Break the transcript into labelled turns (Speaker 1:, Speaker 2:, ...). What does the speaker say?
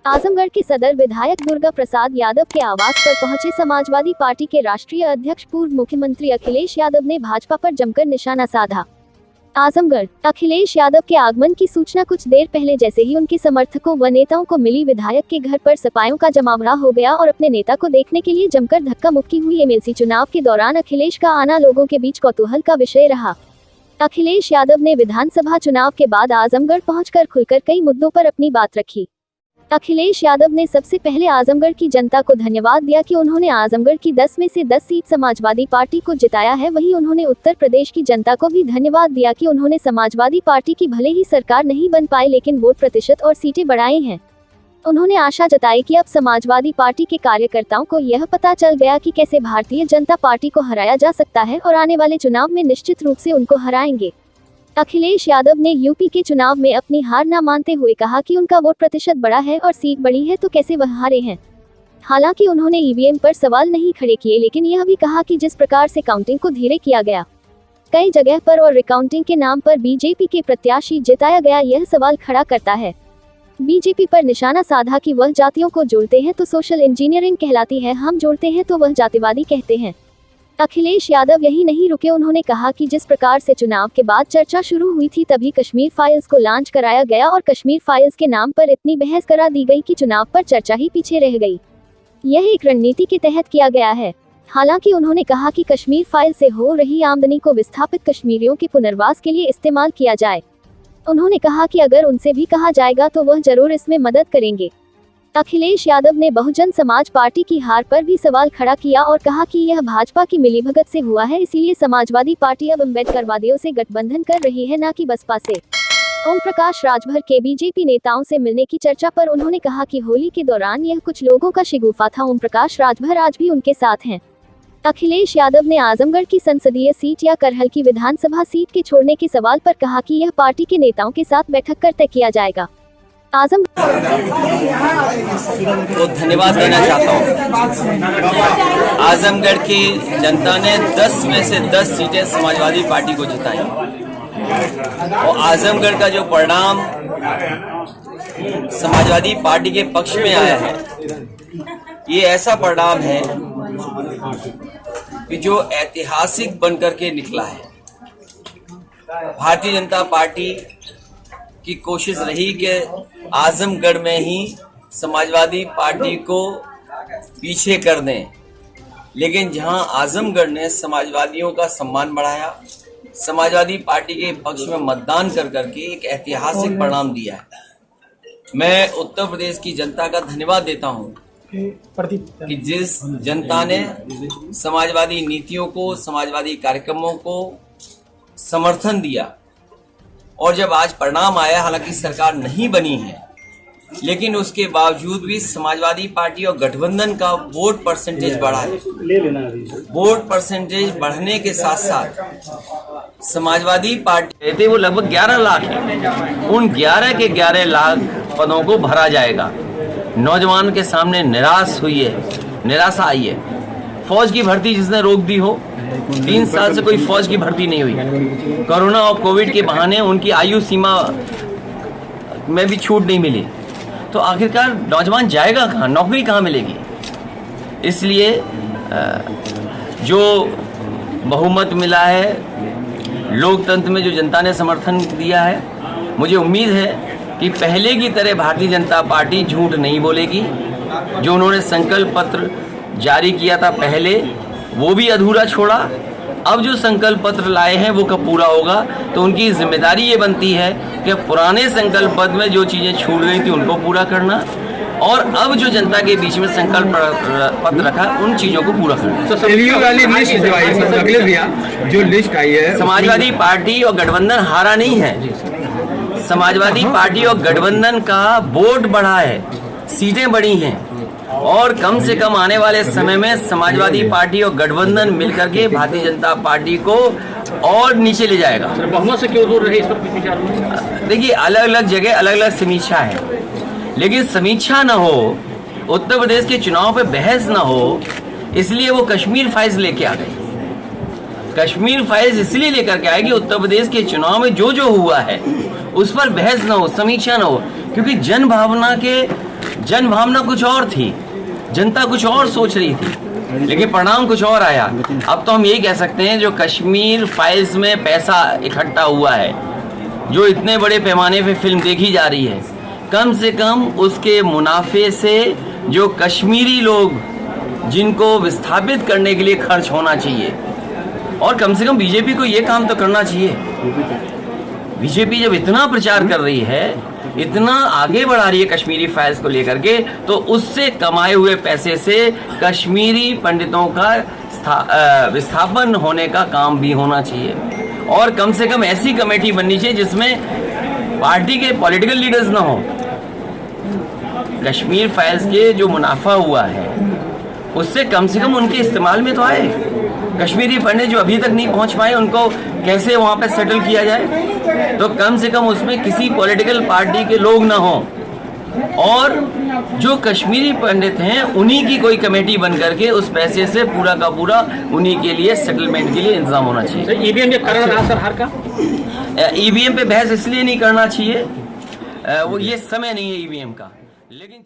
Speaker 1: आजमगढ़ के सदर विधायक दुर्गा प्रसाद यादव के आवास पर पहुंचे समाजवादी पार्टी के राष्ट्रीय अध्यक्ष पूर्व मुख्यमंत्री अखिलेश यादव ने भाजपा पर जमकर निशाना साधा। आजमगढ़ अखिलेश यादव के आगमन की सूचना कुछ देर पहले जैसे ही उनके समर्थकों व नेताओं को मिली, विधायक के घर पर सपायों का जमावड़ा हो गया और अपने नेता को देखने के लिए जमकर धक्का मुक्की हुई। एमएलसी चुनाव के दौरान अखिलेश का आना लोगों के बीच कौतूहल का विषय रहा। अखिलेश यादव ने विधानसभा चुनाव के बाद आजमगढ़ पहुंचकर खुलकर कई मुद्दों पर अपनी बात रखी। अखिलेश यादव ने सबसे पहले आजमगढ़ की जनता को धन्यवाद दिया कि उन्होंने आजमगढ़ की 10 में से 10 सीट समाजवादी पार्टी को जिताया है। वहीं उन्होंने उत्तर प्रदेश की जनता को भी धन्यवाद दिया कि उन्होंने समाजवादी पार्टी की भले ही सरकार नहीं बन पाई लेकिन वोट प्रतिशत और सीटें बढ़ाई हैं। उन्होंने आशा जताई कि अब समाजवादी पार्टी के कार्यकर्ताओं को यह पता चल गया कि कैसे भारतीय जनता पार्टी को हराया जा सकता है और आने वाले चुनाव में निश्चित रूप से उनको हराएंगे। अखिलेश यादव ने यूपी के चुनाव में अपनी हार न मानते हुए कहा कि उनका वोट प्रतिशत बढ़ा है और सीट बढ़ी है तो कैसे वह हारे हैं। हालांकि उन्होंने ईवीएम पर सवाल नहीं खड़े किए, लेकिन यह भी कहा कि जिस प्रकार से काउंटिंग को धीरे किया गया कई जगह पर और रिकाउंटिंग के नाम पर बीजेपी के प्रत्याशी जिताया गया, यह सवाल खड़ा करता है। बीजेपी पर निशाना साधा कि वह जातियों को जोड़ते हैं तो सोशल इंजीनियरिंग कहलाती है, हम जोड़ते हैं तो वह जातिवादी कहते हैं। अखिलेश यादव यही नहीं रुके, उन्होंने कहा कि जिस प्रकार से चुनाव के बाद चर्चा शुरू हुई थी तभी कश्मीर फाइल्स को लॉन्च कराया गया और कश्मीर फाइल्स के नाम पर इतनी बहस करा दी गई कि चुनाव पर चर्चा ही पीछे रह गई। यह एक रणनीति के तहत किया गया है। हालांकि उन्होंने कहा कि कश्मीर फाइल से हो रही आमदनी को विस्थापित कश्मीरियों के पुनर्वास के लिए इस्तेमाल किया जाए। उन्होंने कहा कि अगर उनसे भी कहा जाएगा तो वह जरूर इसमें मदद करेंगे। अखिलेश यादव ने बहुजन समाज पार्टी की हार पर भी सवाल खड़ा किया और कहा कि यह भाजपा की मिलीभगत से हुआ है, इसीलिए समाजवादी पार्टी अब अम्बेडकरवादियों से गठबंधन कर रही है, न कि बसपा से। ओम प्रकाश राजभर के बीजेपी नेताओं से मिलने की चर्चा पर उन्होंने कहा कि होली के दौरान यह कुछ लोगों का शिगुफा था। ओम प्रकाश राजभर आज भी उनके साथ हैं। अखिलेश यादव ने आजमगढ़ की संसदीय सीट या करहल की विधानसभा सीट के छोड़ने के सवाल पर कहा कि यह पार्टी के नेताओं के साथ बैठक कर तय किया जाएगा। आजम
Speaker 2: को धन्यवाद देना चाहता हूँ। आजमगढ़ की जनता ने 10 में से 10 सीटें समाजवादी पार्टी को जिताई और आजमगढ़ का जो परिणाम समाजवादी पार्टी के पक्ष में आया है, ये ऐसा परिणाम है कि जो ऐतिहासिक बनकर के निकला है। भारतीय जनता पार्टी की कोशिश रही कि आजमगढ़ में ही समाजवादी पार्टी को पीछे कर दें, लेकिन जहां आजमगढ़ ने समाजवादियों का सम्मान बढ़ाया, समाजवादी पार्टी के पक्ष में मतदान कर करके एक ऐतिहासिक परिणाम दिया है। मैं उत्तर प्रदेश की जनता का धन्यवाद देता हूं कि जिस जनता ने समाजवादी नीतियों को, समाजवादी कार्यक्रमों को समर्थन दिया और जब आज परिणाम आया, हालांकि सरकार नहीं बनी है, लेकिन उसके बावजूद भी समाजवादी पार्टी और गठबंधन का वोट परसेंटेज बढ़ा है। वोट परसेंटेज बढ़ने के साथ साथ समाजवादी पार्टी थे वो लगभग 11 लाख है। उन 11 के 11 लाख पदों को भरा जाएगा। नौजवान के सामने निराशा आई है। फौज की भर्ती जिसने रोक दी हो, 3 साल से कोई फौज की भर्ती नहीं हुई। कोरोना और कोविड के बहाने उनकी आयु सीमा में भी छूट नहीं मिली, तो आखिरकार नौजवान जाएगा कहाँ, नौकरी कहाँ मिलेगी। इसलिए जो बहुमत मिला है, लोकतंत्र में जो जनता ने समर्थन दिया है, मुझे उम्मीद है कि पहले की तरह भारतीय जनता पार्टी झूठ नहीं बोलेगी। जो उन्होंने संकल्प पत्र जारी किया था पहले, वो भी अधूरा छोड़ा। अब जो संकल्प पत्र लाए हैं वो कब पूरा होगा, तो उनकी जिम्मेदारी ये बनती है कि पुराने संकल्प पत्र में जो चीज़ें छूट गई थी उनको पूरा करना और अब जो जनता के बीच में संकल्प पत्र रखा उन चीज़ों को पूरा करना।
Speaker 3: तो वाली लिस्ट जो लिस्ट आई है,
Speaker 2: समाजवादी पार्टी और गठबंधन हारा नहीं है। समाजवादी पार्टी और गठबंधन का वोट बढ़ा है, सीटें बढ़ी हैं और कम से कम आने वाले समय में समाजवादी पार्टी और गठबंधन मिलकर के भारतीय जनता पार्टी को और नीचे ले जाएगा।
Speaker 3: बहुमत से क्यों दूर रहे, इस पर विचार?
Speaker 2: देखिए, अलग अलग जगह अलग अलग समीक्षा है, लेकिन समीक्षा न हो, उत्तर प्रदेश के चुनाव पे बहस न हो, इसलिए वो कश्मीर फाइल्स लेके आ गए। कश्मीर फाइल्स इसलिए लेकर के आए कि उत्तर प्रदेश के चुनाव में जो जो हुआ है उस पर बहस न हो, समीक्षा न हो, क्योंकि जन भावना के जन भावना कुछ और थी, जनता कुछ और सोच रही थी, लेकिन परिणाम कुछ और आया। अब तो हम यही कह सकते हैं जो कश्मीर फाइल्स में पैसा इकट्ठा हुआ है, जो इतने बड़े पैमाने पे फिल्म देखी जा रही है, कम से कम उसके मुनाफे से जो कश्मीरी लोग जिनको विस्थापित करने के लिए खर्च होना चाहिए, और कम से कम बीजेपी को ये काम तो करना चाहिए। बीजेपी जब इतना प्रचार कर रही है, इतना आगे बढ़ा रही है कश्मीरी फाइल्स को लेकर के, तो उससे कमाए हुए पैसे से कश्मीरी पंडितों का विस्थापन होने का काम भी होना चाहिए। और कम से कम ऐसी कमेटी बननी चाहिए जिसमें पार्टी के पॉलिटिकल लीडर्स ना हो। कश्मीर फाइल्स के जो मुनाफा हुआ है उससे कम से कम उनके इस्तेमाल में तो आए। कश्मीरी पंडित जो अभी तक नहीं पहुंच पाए, उनको कैसे वहां पे सेटल किया जाए, तो कम से कम उसमें किसी पॉलिटिकल पार्टी के लोग ना हो, और जो कश्मीरी पंडित हैं उन्हीं की कोई कमेटी बन करके उस पैसे से पूरा का पूरा उन्हीं के लिए सेटलमेंट के लिए इंतजाम होना चाहिए।
Speaker 3: ईवीएम के कारण रहा सर हार का?
Speaker 2: ईवीएम पे बहस इसलिए नहीं करना चाहिए, वो ये समय नहीं है ईवीएम का, लेकिन